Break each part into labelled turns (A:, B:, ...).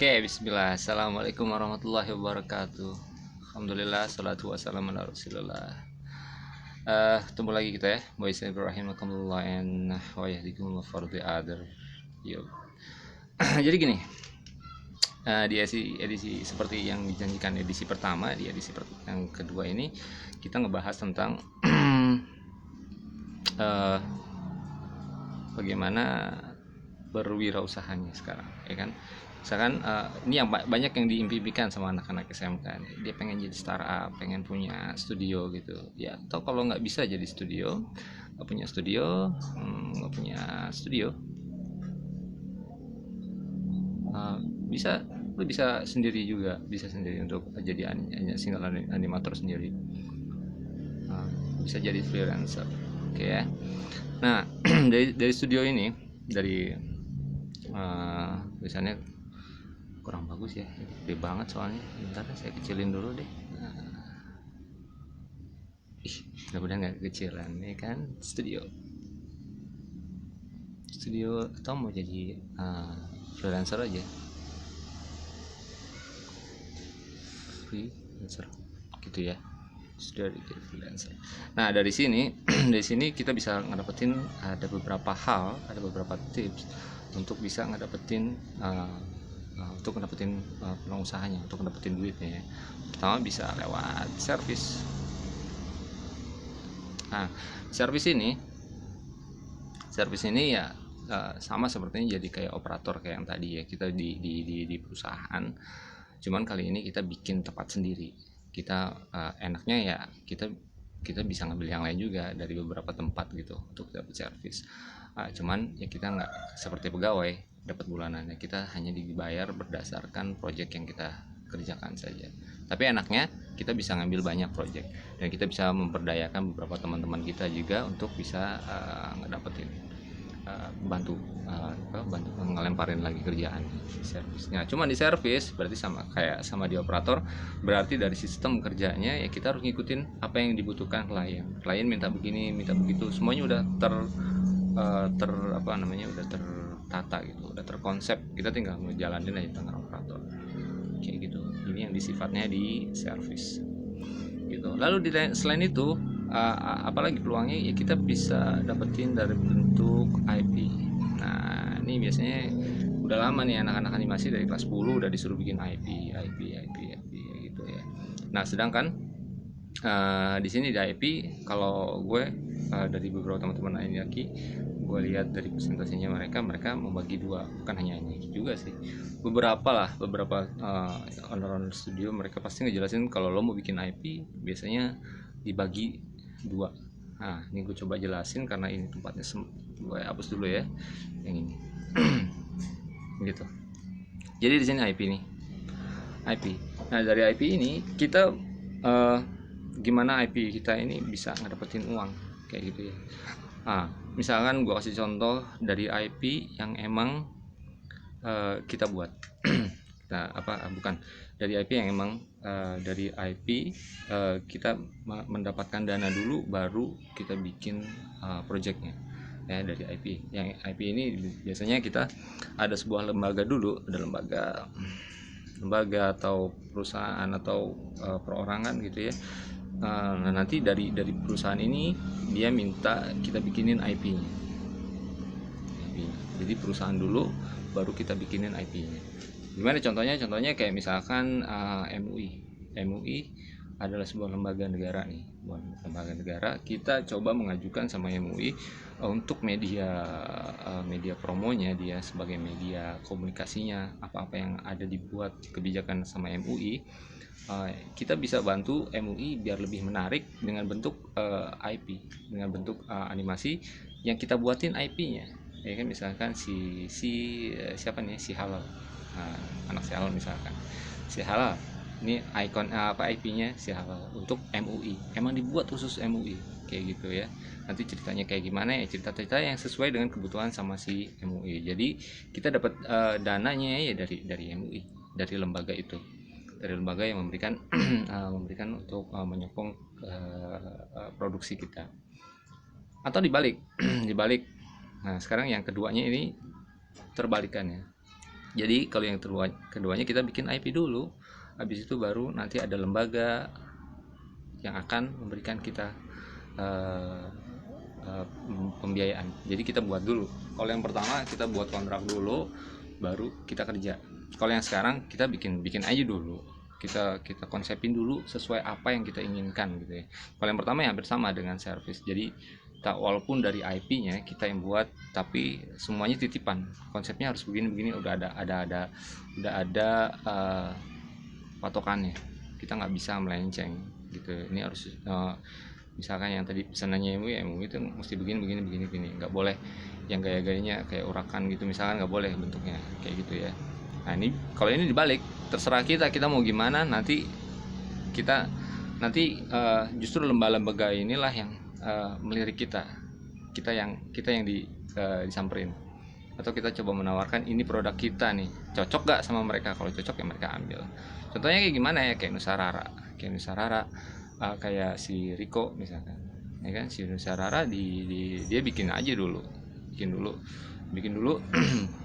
A: Oke, bismillah. Assalamualaikum warahmatullahi wabarakatuh. Alhamdulillah, salatu wassalamu ala rasulillah. Ketemu lagi kita ya. Boys Ibrahim rahimakumullah and wa yahdikumullah for the other. Yuk. Jadi gini, di edisi seperti yang dijanjikan edisi pertama, di edisi yang kedua ini kita ngebahas tentang eh, bagaimana berwirausahanya sekarang, ya kan? Misalkan ini yang banyak yang diimpikan sama anak-anak SMK nih. Dia pengen jadi startup, pengen punya studio gitu ya, atau kalau nggak bisa jadi studio, nggak punya studio, uh, bisa lu bisa sendiri juga, bisa sendiri untuk jadi single animator sendiri. Uh, Bisa jadi freelancer, oke ya. Nah, dari studio ini, dari biasanya kurang bagus ya, gede banget soalnya. Bentar saya kecilin dulu deh. Mudah-mudahan nggak kecilan ya kan. Studio atau mau jadi freelancer aja, freelancer gitu ya, sudah jadi freelancer. Nah, dari sini dari sini kita bisa ngedapetin ada beberapa hal, ada beberapa tips untuk bisa ngedapetin untuk ngedapetin peluang usahanya, untuk ngedapetin duitnya ya. Pertama bisa lewat service. Nah, service ini ya sama sepertinya jadi kayak operator kayak yang tadi ya, kita di perusahaan, cuman kali ini kita bikin tempat sendiri. Kita enaknya ya kita bisa ngambil yang lain juga dari beberapa tempat gitu untuk dapat service. Cuman ya kita nggak seperti pegawai dapat bulanannya, kita hanya dibayar berdasarkan project yang kita kerjakan saja. Tapi enaknya kita bisa ngambil banyak project dan kita bisa memperdayakan beberapa teman-teman kita juga untuk bisa ngedapetin bantu ngelemparin lagi kerjaan di servisnya. Cuma di servis berarti sama di operator, berarti dari sistem kerjanya ya kita harus ngikutin apa yang dibutuhkan klien minta begini minta begitu, semuanya udah udah tertata gitu, udah terkonsep, kita tinggal ngejalanin aja tengah operator kayak gitu. Ini yang sifatnya di service gitu. Lalu selain itu apalagi peluangnya ya, kita bisa dapetin dari bentuk IP. Nah, ini biasanya udah lama nih anak-anak animasi dari kelas 10 udah disuruh bikin IP gitu ya. Nah, sedangkan di sini di IP, kalau gue dari beberapa teman-teman lain lagi, gue lihat dari presentasinya mereka membagi dua, bukan hanya ini juga sih, beberapa owner studio mereka pasti ngejelasin kalau lo mau bikin IP biasanya dibagi dua. Nah, ini gue coba jelasin karena ini tempatnya gue hapus dulu ya yang ini. Gitu. Jadi di sini IP. Nah, dari IP ini kita gimana IP kita ini bisa ngedapetin uang kayak gitu ya. Misalkan gue kasih contoh dari IP yang emang kita buat. Dari IP yang emang dari IP kita mendapatkan dana dulu baru kita bikin projectnya ya. Dari IP, yang IP ini biasanya kita ada sebuah lembaga dulu, ada lembaga atau perusahaan atau perorangan gitu ya. Nah, nanti dari perusahaan ini dia minta kita bikinin IP-nya. Jadi perusahaan dulu baru kita bikinin IP-nya. Gimana contohnya? Contohnya kayak misalkan MUI adalah sebuah lembaga negara nih, lembaga negara. Kita coba mengajukan sama MUI untuk media promonya, dia sebagai media komunikasinya, apa-apa yang ada dibuat kebijakan sama MUI. Kita bisa bantu MUI biar lebih menarik dengan bentuk IP, dengan bentuk animasi yang kita buatin IP-nya. Ya kan, misalkan siapa nih, si Halal, anak si Halal misalkan, si Halal ini ikon IP-nya si Halal untuk MUI, emang dibuat khusus MUI kayak gitu ya. Nanti ceritanya kayak gimana ya, cerita-cerita yang sesuai dengan kebutuhan sama si MUI. Jadi kita dapat dananya ya dari MUI, dari lembaga itu, dari lembaga yang memberikan untuk menyokong produksi kita. Atau dibalik. Nah, sekarang yang keduanya ini terbalikannya. Jadi kalau yang keduanya kita bikin IP dulu, habis itu baru nanti ada lembaga yang akan memberikan kita uh, pembiayaan. Jadi kita buat dulu. Kalau yang pertama kita buat kontrak dulu, baru kita kerja. Kalau yang sekarang kita bikin aja dulu. Kita konsepin dulu sesuai apa yang kita inginkan gitu ya. Kalau yang pertama ya hampir sama dengan service. Jadi walaupun dari IP-nya kita yang buat, tapi semuanya titipan. Konsepnya harus begini udah ada patokannya. Kita nggak bisa melenceng gitu. Ini harus misalkan yang tadi pesanannya MUI itu mesti begini, nggak boleh yang gaya-gayanya kayak urakan gitu misalkan, nggak boleh bentuknya kayak gitu ya. Nah ini kalau ini dibalik, terserah kita mau gimana. Nanti justru lembaga inilah yang melirik kita yang disamperin, atau kita coba menawarkan ini produk kita nih, cocok gak sama mereka. Kalau cocok ya mereka ambil. Contohnya kayak gimana ya, kayak Nusarara, kayak si Riko misalkan ya kan. Si Nusarara dia bikin dulu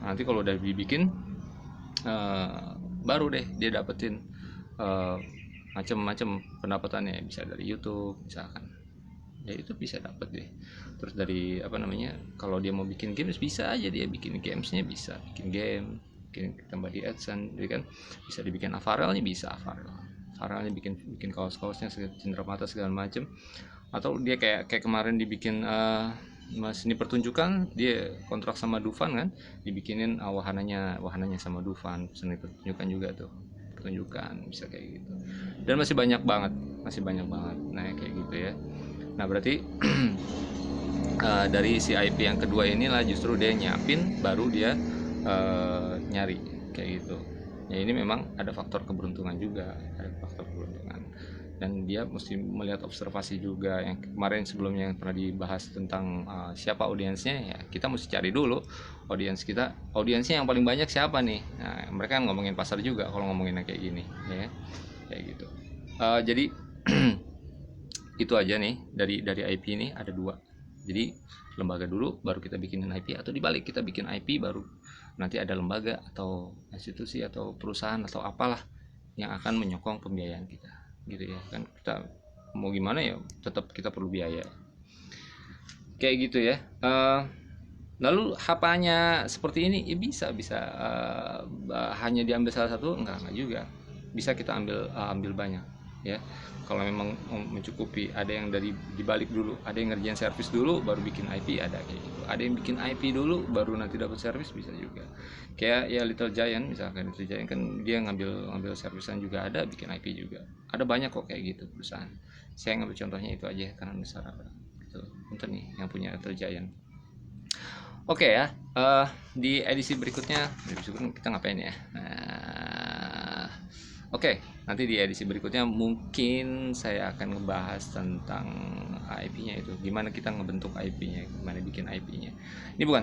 A: nanti kalau udah dibikin baru deh dia dapetin macam-macam pendapatannya, bisa dari YouTube misalkan ya, itu bisa dapet deh. Terus dari kalau dia mau bikin games, bisa aja dia bikin gamesnya, bisa bikin game, tambah di AdSense jadi kan, bisa dibikin aparelnya, bisa aparelnya bikin kaos-kaosnya cenderamata segala macem. Atau dia kayak kemarin dibikin seni pertunjukan, dia kontrak sama Dufan kan, dibikinin wahananya sama Dufan, seni pertunjukan juga tuh, pertunjukan bisa kayak gitu. Dan masih banyak banget nah kayak gitu ya. Nah berarti dari si IP yang kedua inilah justru dia nyiapin, baru dia nyari kayak gitu ya. Ini memang ada faktor keberuntungan juga, dan dia mesti melihat observasi juga. Yang kemarin sebelumnya yang pernah dibahas tentang siapa audiensnya ya, kita mesti cari dulu audiensnya yang paling banyak siapa nih. Nah mereka kan ngomongin pasar juga kalau ngomongin kayak gini ya, kayak gitu. Jadi itu aja nih dari IP ini ada dua. Jadi lembaga dulu baru kita bikinin IP, atau dibalik, kita bikin IP baru nanti ada lembaga atau institusi atau perusahaan atau apalah yang akan menyokong pembiayaan kita gitu ya kan. Kita mau gimana ya, tetap kita perlu biaya kayak gitu ya. Lalu hapanya seperti ini ya, bisa hanya diambil salah satu, enggak juga, bisa kita ambil banyak ya. Kalau memang mencukupi, ada yang dari dibalik dulu, ada yang ngerjain servis dulu baru bikin IP, ada kayak gitu. Ada yang bikin IP dulu baru nanti dapat servis, bisa juga. Kayak ya Little Giant misalkan, Little Giant kan dia ngambil servisan juga, ada bikin IP juga. Ada banyak kok kayak gitu perusahaan. Saya ngambil contohnya itu aja karena besar gitu. Untuk nih yang punya Little Giant. Oke ya, di edisi berikutnya kita ngapain ya? Oke, nanti di edisi berikutnya mungkin saya akan ngebahas tentang IP-nya itu, gimana kita ngebentuk IP-nya, gimana bikin IP-nya. Ini bukan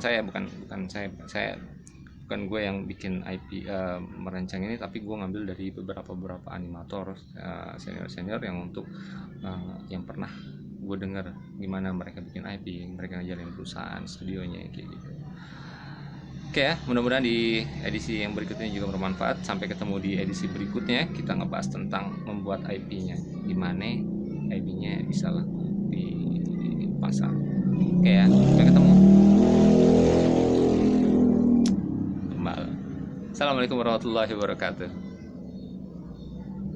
A: gue yang bikin IP merancang ini, tapi gue ngambil dari beberapa animator senior yang untuk yang pernah gue dengar gimana mereka bikin IP, mereka ngajarin perusahaan studionya kayak gitu. Oke ya, mudah-mudahan di edisi yang berikutnya juga bermanfaat. Sampai ketemu di edisi berikutnya, kita ngebahas tentang membuat IP-nya, gimana IP-nya bisa laku di pasar. Oke ya, sampai ketemu. Assalamualaikum warahmatullahi wabarakatuh.